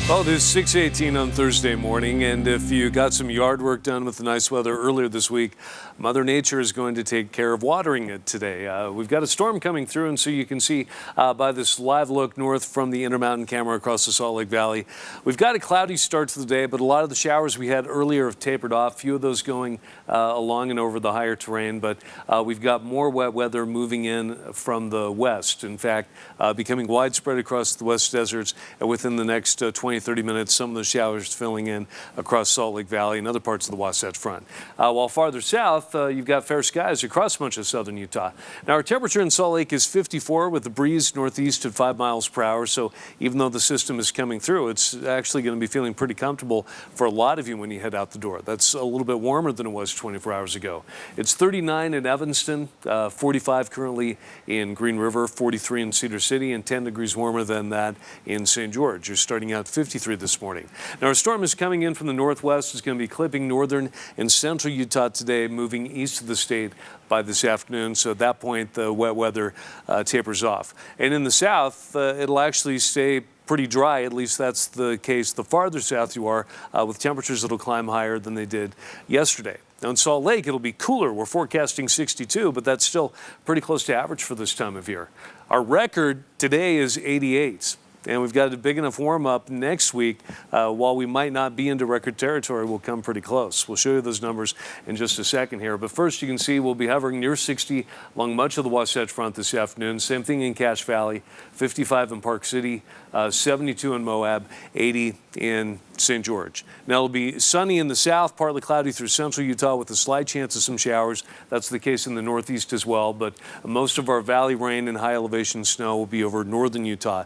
Well, it is 6:18 on Thursday morning, and if you got some yard work done with the nice weather earlier this week, Mother Nature is going to take care of watering it today. We've got a storm coming through, and so you can see by this live look north from the Intermountain camera across the Salt Lake Valley, we've got a cloudy start to the day, but a lot of the showers we had earlier have tapered off, few of those going along and over the higher terrain, but we've got more wet weather moving in from the west. In fact, becoming widespread across the west deserts, and within the next 20-30 minutes, some of the showers filling in across Salt Lake Valley and other parts of the Wasatch Front. While farther south, you've got fair skies across much of southern Utah. Now, our temperature in Salt Lake is 54 with the breeze northeast at 5 miles per hour. So even though the system is coming through, it's actually going to be feeling pretty comfortable for a lot of you when you head out the door. That's a little bit warmer than it was 24 hours ago. It's 39 in Evanston, 45 currently in Green River, 43 in Cedar City, and 10 degrees warmer than that in St. George. You're starting out 53 this morning. Now, our storm is coming in from the northwest. It's going to be clipping northern and central Utah today, moving east of the state by this afternoon. So at that point, the wet weather tapers off. And in the south, it'll actually stay pretty dry. At least that's the case the farther south you are, with temperatures that'll climb higher than they did yesterday. Now in Salt Lake, it'll be cooler. We're forecasting 62, but that's still pretty close to average for this time of year. Our record today is 88. And we've got a big enough warm-up next week. While we might not be into record territory, we'll come pretty close. We'll show you those numbers in just a second here. But first, you can see we'll be hovering near 60 along much of the Wasatch Front this afternoon. Same thing in Cache Valley, 55 in Park City, 72 in Moab, 80 in St. George. Now, it'll be sunny in the south, partly cloudy through central Utah with a slight chance of some showers. That's the case in the northeast as well. But most of our valley rain and high elevation snow will be over northern Utah.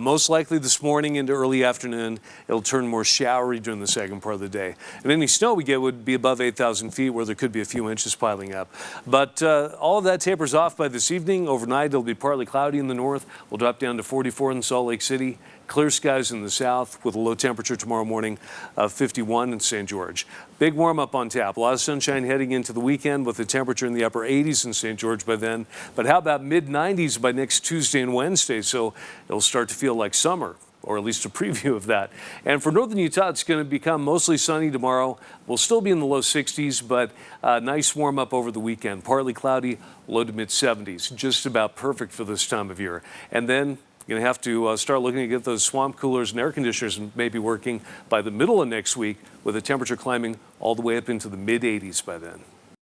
Most likely this morning into early afternoon, it'll turn more showery during the second part of the day. And any snow we get would be above 8,000 feet, where there could be a few inches piling up. But all of that tapers off by this evening. Overnight, it'll be partly cloudy in the north. We'll drop down to 44 in Salt Lake City. Clear skies in the south with a low temperature tomorrow morning of 51 in St. George. Big warm up on tap. A lot of sunshine heading into the weekend with a temperature in the upper 80s in St. George by then. But how about mid 90s by next Tuesday and Wednesday? So it'll start to feel like summer, or at least a preview of that. And for northern Utah, it's going to become mostly sunny tomorrow. We'll still be in the low 60s, but nice warm up over the weekend. Partly cloudy, low to mid 70s. Just about perfect for this time of year. And then going to have to start looking to get those swamp coolers and air conditioners maybe working by the middle of next week, with the temperature climbing all the way up into the mid 80s by then.